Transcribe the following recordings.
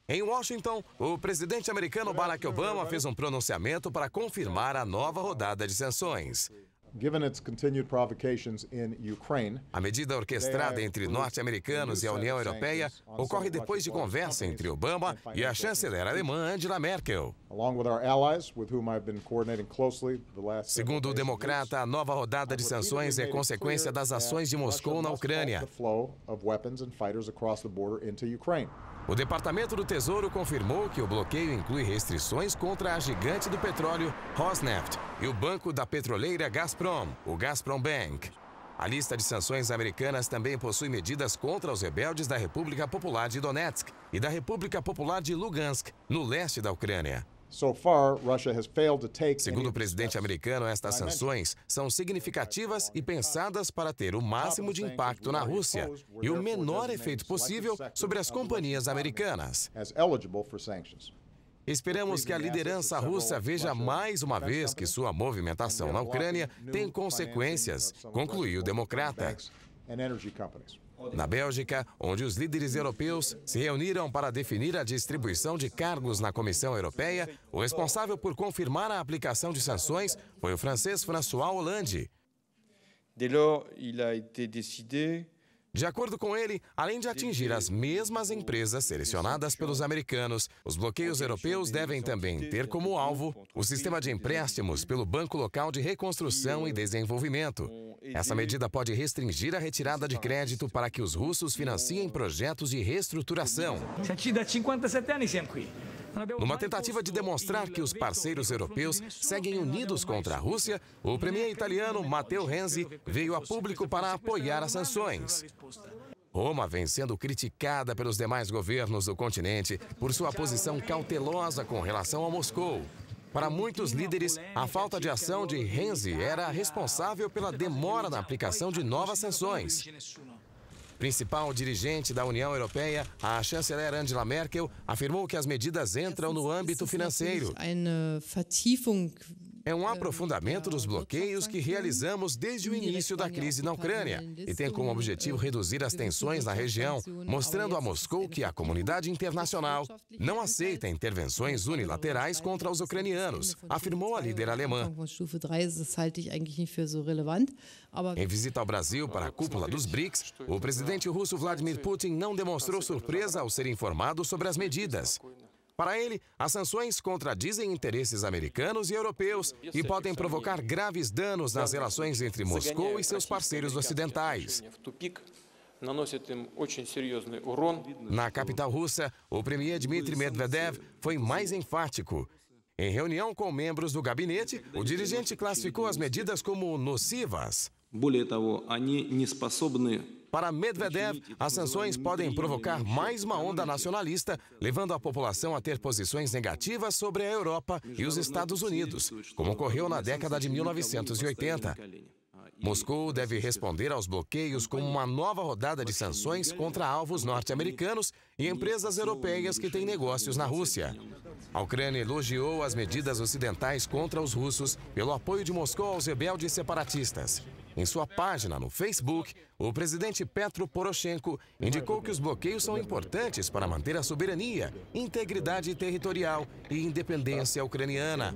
Em Washington, o presidente americano Barack Obama fez um pronunciamento para confirmar a nova rodada de sanções. A medida orquestrada entre norte-americanos e a União Europeia ocorre depois de conversa entre Obama e a chanceler alemã Angela Merkel. Segundo o democrata, a nova rodada de sanções é consequência das ações de Moscou na Ucrânia. O Departamento do Tesouro confirmou que o bloqueio inclui restrições contra a gigante do petróleo Rosneft e o banco da petroleira Gazprom, o Gazprom Bank. A lista de sanções americanas também possui medidas contra os rebeldes da República Popular de Donetsk e da República Popular de Lugansk, no leste da Ucrânia. Segundo o presidente americano, estas sanções são significativas e pensadas para ter o máximo de impacto na Rússia e o menor efeito possível sobre as companhias americanas. Esperamos que a liderança russa veja mais uma vez que sua movimentação na Ucrânia tem consequências, concluiu o democrata. Na Bélgica, onde os líderes europeus se reuniram para definir a distribuição de cargos na Comissão Europeia, o responsável por confirmar a aplicação de sanções foi o francês François Hollande. De acordo com ele, além de atingir as mesmas empresas selecionadas pelos americanos, os bloqueios europeus devem também ter como alvo o sistema de empréstimos pelo Banco Local de Reconstrução e Desenvolvimento. Essa medida pode restringir a retirada de crédito para que os russos financiem projetos de reestruturação. Numa tentativa de demonstrar que os parceiros europeus seguem unidos contra a Rússia, o premier italiano Matteo Renzi veio a público para apoiar as sanções. Roma vem sendo criticada pelos demais governos do continente por sua posição cautelosa com relação a Moscou. Para muitos líderes, a falta de ação de Renzi era responsável pela demora na aplicação de novas sanções. Principal dirigente da União Europeia, a chanceler Angela Merkel, afirmou que as medidas entram no âmbito financeiro. É um aprofundamento dos bloqueios que realizamos desde o início da crise na Ucrânia e tem como objetivo reduzir as tensões na região, mostrando a Moscou que a comunidade internacional não aceita intervenções unilaterais contra os ucranianos, afirmou a líder alemã. Em visita ao Brasil para a cúpula dos BRICS, o presidente russo Vladimir Putin não demonstrou surpresa ao ser informado sobre as medidas. Para ele, as sanções contradizem interesses americanos e europeus e podem provocar graves danos nas relações entre Moscou e seus parceiros ocidentais. Na capital russa, o premier Dmitry Medvedev foi mais enfático. Em reunião com membros do gabinete, o dirigente classificou as medidas como nocivas. Para Medvedev, as sanções podem provocar mais uma onda nacionalista, levando a população a ter posições negativas sobre a Europa e os Estados Unidos, como ocorreu na década de 1980. Moscou deve responder aos bloqueios com uma nova rodada de sanções contra alvos norte-americanos e empresas europeias que têm negócios na Rússia. A Ucrânia elogiou as medidas ocidentais contra os russos pelo apoio de Moscou aos rebeldes separatistas. Em sua página no Facebook, o presidente Petro Poroshenko indicou que os bloqueios são importantes para manter a soberania, integridade territorial e independência ucraniana.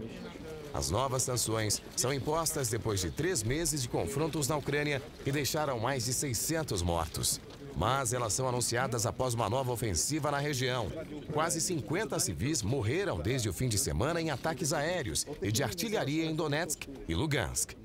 As novas sanções são impostas depois de 3 meses de confrontos na Ucrânia que deixaram mais de 600 mortos. Mas elas são anunciadas após uma nova ofensiva na região. Quase 50 civis morreram desde o fim de semana em ataques aéreos e de artilharia em Donetsk e Lugansk.